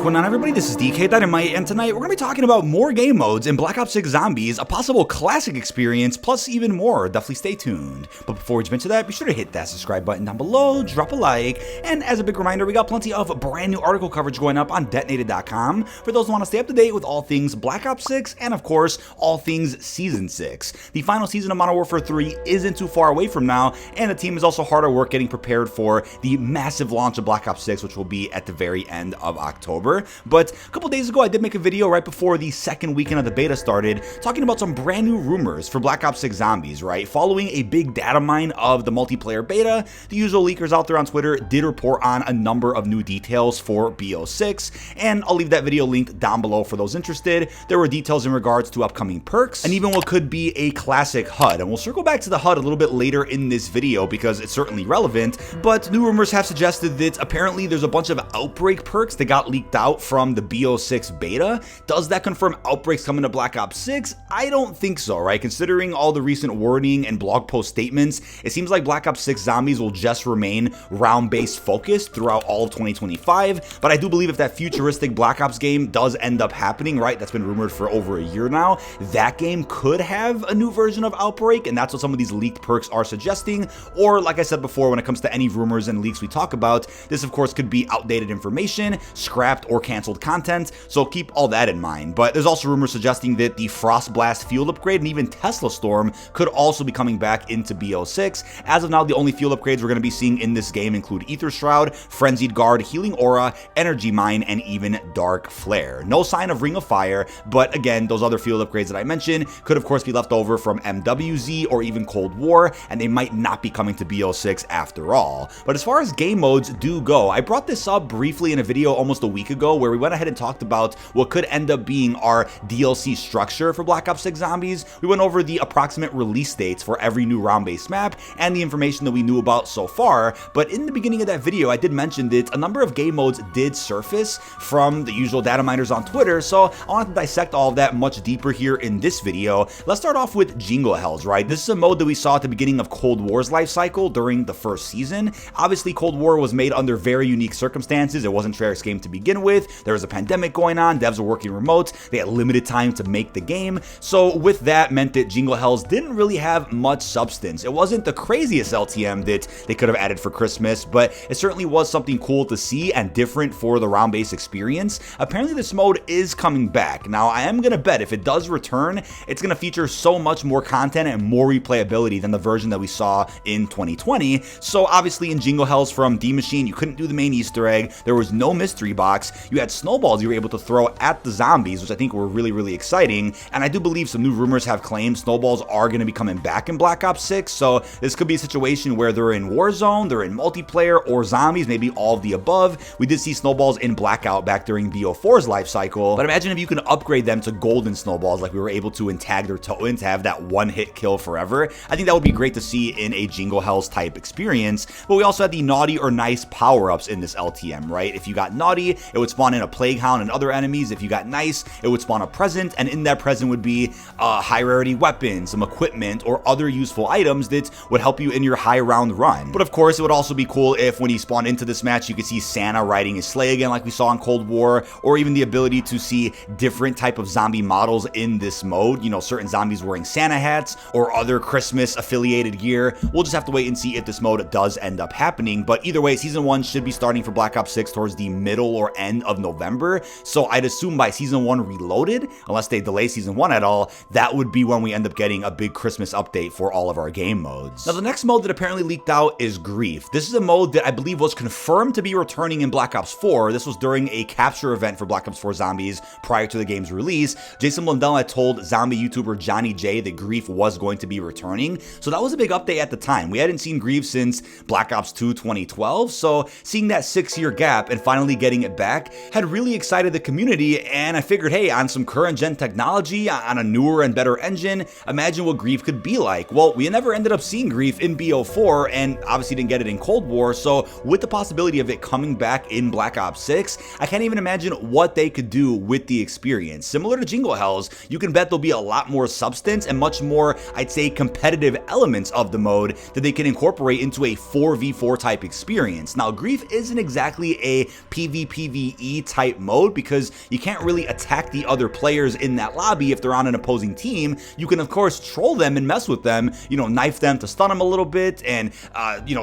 going on, everybody? This is dkdynamite, and tonight we're going to be talking about more game modes in Black Ops 6 Zombies, a possible classic experience, plus even more. Definitely stay tuned. But before we jump into that, be sure to hit that subscribe button down below, drop a like, and as a big reminder, we got plenty of brand new article coverage going up on detonated.com for those who want to stay up to date with all things Black Ops 6 and, of course, all things Season 6. The final season of Modern Warfare 3 isn't too far away from now, and the team is also hard at work getting prepared for the massive launch of Black Ops 6, which will be at the very end of October. But a couple days ago, I did make a video right before the second weekend of the beta started, talking about some brand new rumors for Black Ops 6 Zombies, right? Following a big data mine of the multiplayer beta, the usual leakers out there on Twitter did report on a number of new details for BO6, and I'll leave that video linked down below for those interested. There were details in regards to upcoming perks, and even what could be a classic HUD, and we'll circle back to the HUD a little bit later in this video because it's certainly relevant, but new rumors have suggested that apparently there's a bunch of Outbreak perks that got leaked out from the BO6 beta. Does that confirm Outbreak's coming to Black Ops 6? I don't think so, right? Considering all the recent wording and blog post statements, it seems like Black Ops 6 Zombies will just remain round-based focused throughout all of 2025, but I do believe if that futuristic Black Ops game does end up happening, right, that's been rumored for over a year now, that game could have a new version of Outbreak, and that's what some of these leaked perks are suggesting, or like I said before, when it comes to any rumors and leaks we talk about, this of course could be outdated information, scrapped or canceled content, so keep all that in mind. But there's also rumors suggesting that the Frost Blast field upgrade and even Tesla Storm could also be coming back into BO6. As of now, the only field upgrades we're going to be seeing in this game include Ether Shroud, Frenzied Guard, Healing Aura, Energy Mine, and even Dark Flare. No sign of Ring of Fire, but again, those other field upgrades that I mentioned could of course be left over from MWZ or even Cold War, and they might not be coming to BO6 after all. But as far as game modes do go, I brought this up briefly in a video almost a week ago where we went ahead and talked about what could end up being our DLC structure for Black Ops 6 Zombies. We went over the approximate release dates for every new round-based map and the information that we knew about so far, but in the beginning of that video, I did mention that a number of game modes did surface from the usual data miners on Twitter, so I wanted to dissect all of that much deeper here in this video. Let's start off with Jingle Hells, right? This is a mode that we saw at the beginning of Cold War's life cycle during the first season. Obviously, Cold War was made under very unique circumstances. It wasn't Treyarch's game to begin with. There was a pandemic going on, devs were working remote, they had limited time to make the game, so with that meant that Jingle Hells didn't really have much substance. It wasn't the craziest LTM that they could have added for Christmas, but it certainly was something cool to see and different for the round-based experience. Apparently this mode is coming back. Now I am gonna bet if it does return, it's gonna feature so much more content and more replayability than the version that we saw in 2020. So obviously in Jingle Hells from D Machine, you couldn't do the main Easter egg, there was no mystery box, you had snowballs you were able to throw at the zombies, which I think were really exciting, and I do believe some new rumors have claimed snowballs are going to be coming back in Black Ops 6, so this could be a situation where they're in Warzone, they're in multiplayer, or zombies, maybe all of the above. We did see snowballs in Blackout back during BO4's life cycle, but imagine if you can upgrade them to golden snowballs like we were able to in Tagged or Toten to have that one-hit kill forever. I think that would be great to see in a Jingle Hells type experience, but we also had the naughty or nice power-ups in this LTM, right? If you got naughty, it would spawn in a Plague Hound and other enemies. If you got nice, it would spawn a present, and in that present would be high rarity weapons, some equipment, or other useful items that would help you in your high round run. But of course, it would also be cool if when you spawn into this match, you could see Santa riding his sleigh again like we saw in Cold War, or even the ability to see different type of zombie models in this mode, you know, certain zombies wearing Santa hats or other Christmas affiliated gear. We'll just have to wait and see if this mode does end up happening, but either way, Season 1 should be starting for Black Ops 6 towards the middle or end of November, so I'd assume by Season 1 Reloaded, unless they delay Season 1 at all, that would be when we end up getting a big Christmas update for all of our game modes. Now the next mode that apparently leaked out is Grief. This is a mode that I believe was confirmed to be returning in Black Ops 4. This was during a capture event for Black Ops 4 Zombies prior to the game's release. Jason Blundell had told zombie YouTuber Johnny J that Grief was going to be returning, so that was a big update at the time. We hadn't seen Grief since Black Ops 2 2012, so seeing that 6-year gap and finally getting it back had really excited the community, and I figured, hey, on some current gen technology, on a newer and better engine, imagine what Grief could be like. Well, we never ended up seeing Grief in BO4, and obviously didn't get it in Cold War, so with the possibility of it coming back in Black Ops 6, I can't even imagine what they could do with the experience. Similar to Jingle Hells, you can bet there'll be a lot more substance and much more, I'd say, competitive elements of the mode that they can incorporate into a 4v4 type experience. Now, Grief isn't exactly a PvPvE PvE type mode because you can't really attack the other players in that lobby if they're on an opposing team. You can of course troll them and mess with them, knife them to stun them a little bit, and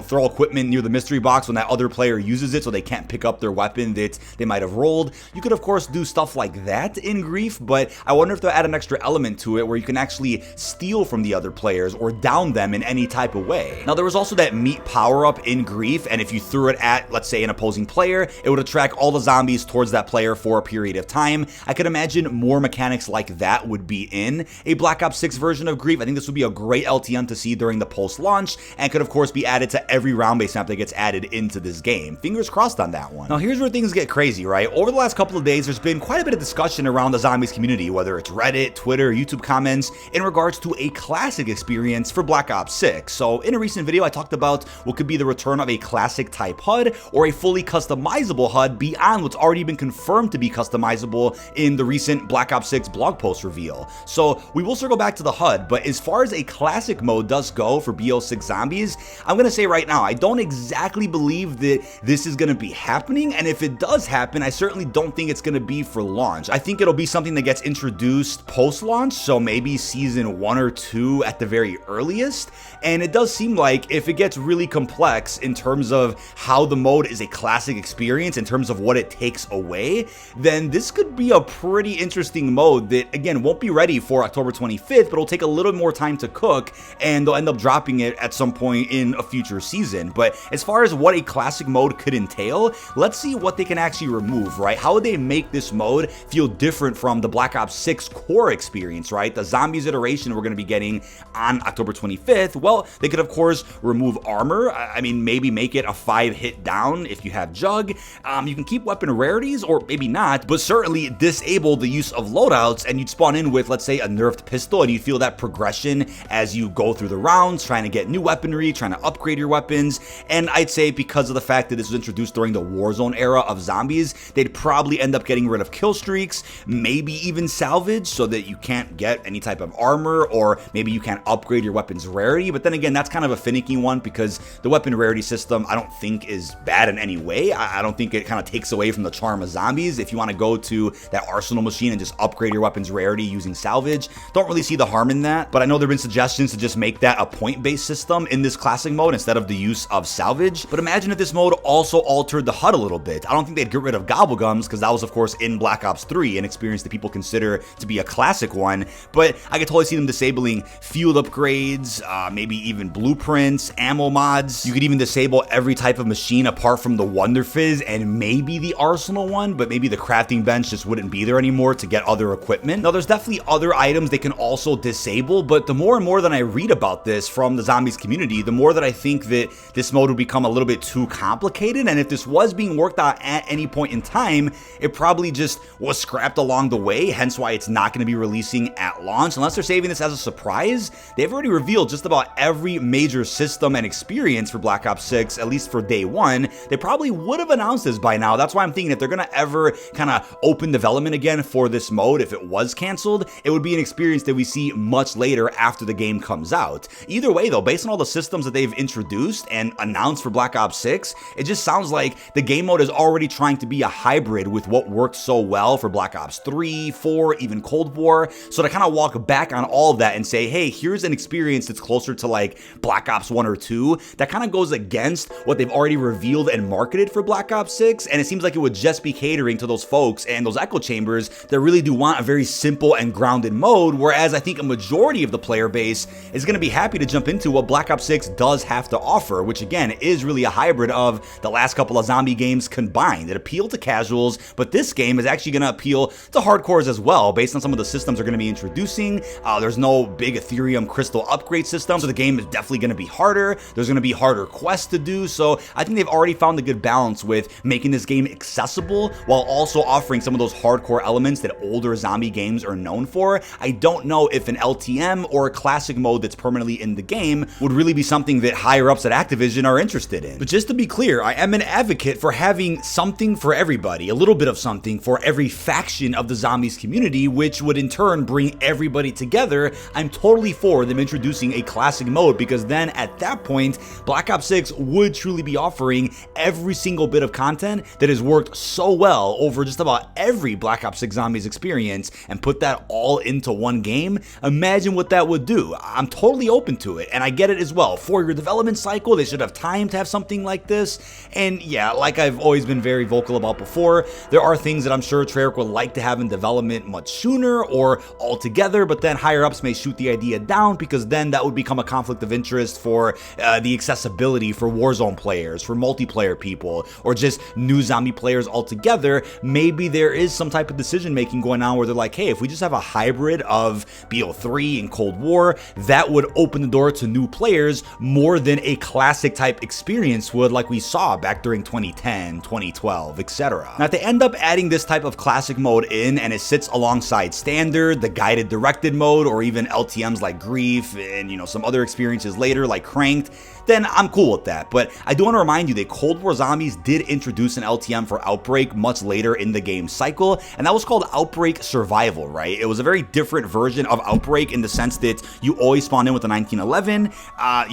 throw equipment near the mystery box when that other player uses it so they can't pick up their weapon that they might have rolled. You could of course do stuff like that in Grief, but I wonder if they'll add an extra element to it where you can actually steal from the other players or down them in any type of way. Now there was also that meat power-up in Grief, and if you threw it at, let's say, an opposing player, it would attract all the zombies towards that player for a period of time. I could imagine more mechanics like that would be in a Black Ops 6 version of Grief. I think this would be a great LTM to see during the post-launch, and could of course be added to every round-based map that gets added into this game. Fingers crossed on that one. Now here's where things get crazy, right? Over the last couple of days, there's been quite a bit of discussion around the zombies community, whether it's Reddit, Twitter, YouTube comments, in regards to a classic experience for Black Ops 6. So in a recent video, I talked about what could be the return of a classic type HUD or a fully customizable HUD beyond what's already been confirmed to be customizable in the recent Black Ops 6 blog post reveal. So we will circle back to the HUD, but as far as a classic mode does go for BO6 Zombies, I'm going to say right now, I don't exactly believe that this is going to be happening, and if it does happen, I certainly don't think it's going to be for launch. I think it'll be something that gets introduced post-launch, so maybe season 1 or 2 at the very earliest, and it does seem like if it gets really complex in terms of how the mode is a classic experience, in terms of what it takes away, then this could be a pretty interesting mode that, again, won't be ready for October 25th, but it'll take a little more time to cook, and they'll end up dropping it at some point in a future season. But as far as what a classic mode could entail, let's see what they can actually remove, right? How would they make this mode feel different from the Black Ops 6 core experience, right? The zombies iteration we're going to be getting on October 25th. Well, they could of course remove armor. I mean, maybe make it a 5-hit down if you have Jug. You can keep weapon rarities, or maybe not, but certainly disable the use of loadouts, and you'd spawn in with, let's say, a nerfed pistol, and you feel that progression as you go through the rounds, trying to get new weaponry, trying to upgrade your weapons. And I'd say because of the fact that this was introduced during the Warzone era of zombies, they'd probably end up getting rid of kill streaks, maybe even salvage, so that you can't get any type of armor, or maybe you can't upgrade your weapon's rarity. But then again, that's kind of a finicky one because the weapon rarity system I don't think is bad in any way. I don't think it kind of takes away from the charm of zombies. If you want to go to that arsenal machine and just upgrade your weapon's rarity using salvage, don't really see the harm in that. But I know there have been suggestions to just make that a point-based system in this classic mode instead of the use of salvage. But imagine if this mode also altered the HUD a little bit. I don't think they'd get rid of Gobblegums because that was of course in Black Ops 3, an experience that people consider to be a classic one. But I could totally see them disabling field upgrades, maybe even blueprints, ammo mods. You could even disable every type of machine apart from the Wonder Fizz and maybe the Arsenal one, but maybe the crafting bench just wouldn't be there anymore to get other equipment. Now there's definitely other items they can also disable, but the more and more that I read about this from the zombies community, the more that I think that this mode would become a little bit too complicated, and if this was being worked out at any point in time, it probably just was scrapped along the way, hence why it's not going to be releasing at launch. Unless they're saving this as a surprise, they've already revealed just about every major system and experience for Black Ops 6, at least for day one. They probably would have announced this by now. That's why I'm thinking if they're going to ever kind of open development again for this mode, if it was canceled, it would be an experience that we see much later after the game comes out. Either way though, based on all the systems that they've introduced and announced for Black Ops 6, it just sounds like the game mode is already trying to be a hybrid with what worked so well for Black Ops 3, 4, even Cold War. So to kind of walk back on all of that and say, hey, here's an experience that's closer to like Black Ops 1 or 2, that kind of goes against what they've already revealed and marketed for Black Ops 6, and it seems like it would just be catering to those folks and those echo chambers that really do want a very simple and grounded mode, whereas I think a majority of the player base is going to be happy to jump into what Black Ops 6 does have to offer, which again is really a hybrid of the last couple of zombie games combined. It appealed to casuals, but this game is actually going to appeal to hardcores as well, based on some of the systems they're going to be introducing. There's no big Ethereum crystal upgrade system, so the game is definitely going to be harder. There's going to be harder quests to do, so I think they've already found a good balance with making this game accessible while also offering some of those hardcore elements that older zombie games are known for. I don't know if an LTM or a classic mode that's permanently in the game would really be something that higher ups at Activision are interested in. But just to be clear, I am an advocate for having something for everybody, a little bit of something for every faction of the zombies community, which would in turn bring everybody together. I'm totally for them introducing a classic mode, because then at that point, Black Ops 6 would truly be offering every single bit of content that is worth worked so well over just about every Black Ops 6 Zombies experience and put that all into one game, imagine what that would do. I'm totally open to it, and I get it as well. For your development cycle, they should have time to have something like this. And yeah, like I've always been very vocal about before, there are things that I'm sure Treyarch would like to have in development much sooner or altogether, but then higher ups may shoot the idea down because then that would become a conflict of interest for the accessibility for Warzone players, for multiplayer people, or just new zombie players altogether. Maybe there is some type of decision making going on where they're like, hey, if we just have a hybrid of BO3 and Cold War, that would open the door to new players more than a classic type experience would, like we saw back during 2010, 2012, etc. Now, if they end up adding this type of classic mode in and it sits alongside standard, the guided directed mode, or even LTMs like Grief and some other experiences later like Cranked, then I'm cool with that. But I do want to remind you that Cold War Zombies did introduce an LTM for Outbreak much later in the game cycle, and that was called Outbreak Survival, right? It was a very different version of Outbreak in the sense that you always spawned in with a 1911.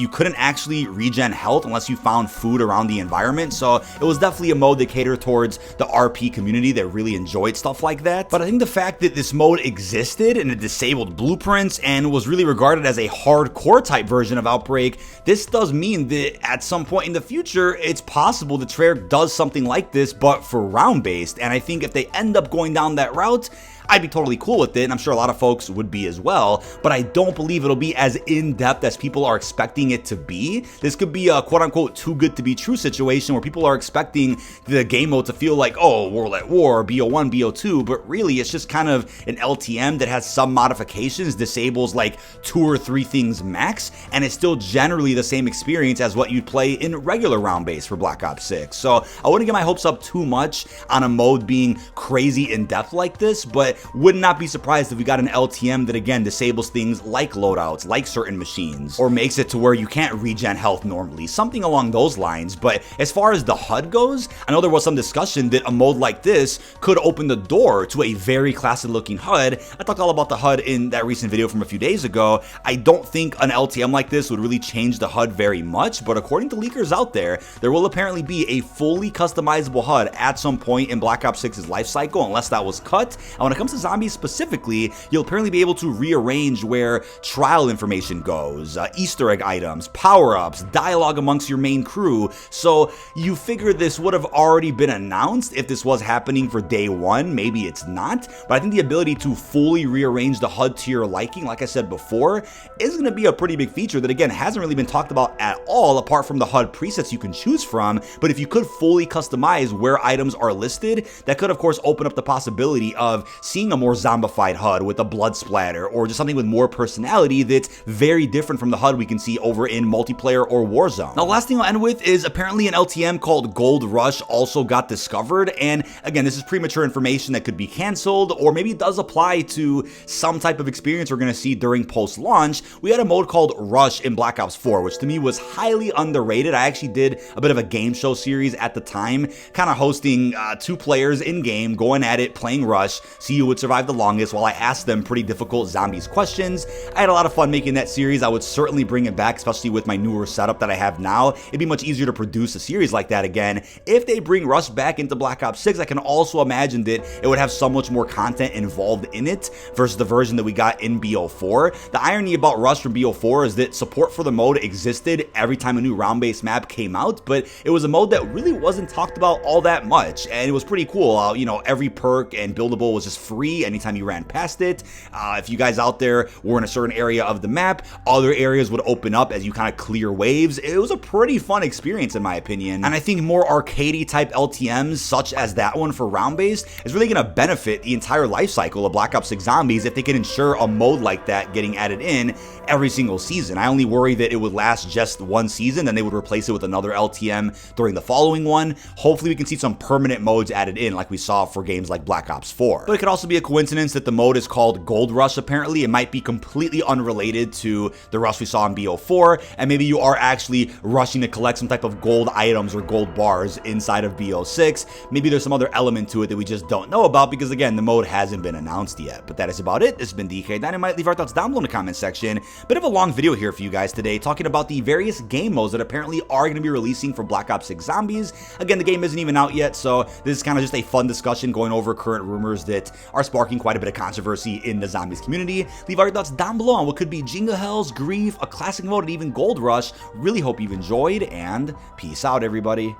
You couldn't actually regen health unless you found food around the environment, so it was definitely a mode that catered towards the RP community that really enjoyed stuff like that. But I think the fact that this mode existed and it disabled blueprints and was really regarded as a hardcore type version of Outbreak, this does mean that at some point in the future, it's possible that Treyarch does something like this, but for round-based. And I think if they end up going down that route, I'd be totally cool with it, and I'm sure a lot of folks would be as well, but I don't believe it'll be as in-depth as people are expecting it to be. This could be a quote-unquote too good to be true situation where people are expecting the game mode to feel like, oh, World at War, BO1, BO2, but really it's just kind of an LTM that has some modifications, disables like 2 or 3 things max, and it's still generally the same experience as what you'd play in regular round-based for Black Ops 6. So I wouldn't get my hopes up too much on a mode being crazy in-depth like this, but would not be surprised if we got an LTM that again disables things like loadouts, like certain machines, or makes it to where you can't regen health normally, something along those lines. But as far as the HUD goes, I know there was some discussion that a mode like this could open the door to a very classic looking HUD. I talked all about the HUD in that recent video from a few days ago. I don't think an LTM like this would really change the HUD very much, but according to leakers out there will apparently be a fully customizable HUD at some point in Black Ops 6's life cycle, unless that was cut. And when it comes to zombies specifically, you'll apparently be able to rearrange where trial information goes, Easter egg items, power-ups, dialogue amongst your main crew. So you figure this would have already been announced if this was happening for day one. Maybe it's not, but I think the ability to fully rearrange the HUD to your liking, like I said before, is going to be a pretty big feature that again hasn't really been talked about at all apart from the HUD presets you can choose from. But if you could fully customize where items are listed, that could of course open up the possibility of seeing a more zombified HUD with a blood splatter, or just something with more personality that's very different from the HUD we can see over in multiplayer or Warzone. Now, the last thing I'll end with is apparently an LTM called Gold Rush also got discovered, and again, this is premature information that could be canceled, or maybe it does apply to some type of experience we're going to see during post-launch. We had a mode called Rush in Black Ops 4, which to me was highly underrated. I actually did a bit of a game show series at the time, kind of hosting 2 players in-game, going at it, playing Rush, see who would survive the longest while I asked them pretty difficult zombies questions. I had a lot of fun making that series. I would certainly bring it back, especially with my newer setup that I have now. It'd be much easier to produce a series like that again. If they bring Rush back into Black Ops 6, I can also imagine that it would have so much more content involved in it versus the version that we got in BO4. The irony about Rush from BO4 is that support for the mode existed every time a new round-based map came out, but it was a mode that really wasn't talked about all that much, and it was pretty cool. Every perk and buildable was just free anytime you ran past it. If you guys out there were in a certain area of the map, other areas would open up as you kind of clear waves. It was a pretty fun experience in my opinion, and I think more arcadey type LTMs such as that one for round-based is really going to benefit the entire life cycle of Black Ops 6 Zombies if they can ensure a mode like that getting added in every single season. I only worry that it would last just one season, then they would replace it with another LTM during the following one. Hopefully we can see some permanent modes added in like we saw for games like Black Ops 4. But it could also also be a coincidence that the mode is called Gold Rush apparently. It might be completely unrelated to the rush we saw in BO4, and maybe you are actually rushing to collect some type of gold items or gold bars inside of BO6. Maybe there's some other element to it that we just don't know about because, again, the mode hasn't been announced yet. But that is about it. This has been dkdynamite. Leave our thoughts down below in the comment section. Bit of a long video here for you guys today, talking about the various game modes that apparently are going to be releasing for Black Ops 6 Zombies. Again, the game isn't even out yet, so this is kind of just a fun discussion going over current rumors that are sparking quite a bit of controversy in the Zombies community. Leave all your thoughts down below on what could be Jingle Hells, Grief, a classic mode, and even Gold Rush. Really hope you've enjoyed, and peace out, everybody.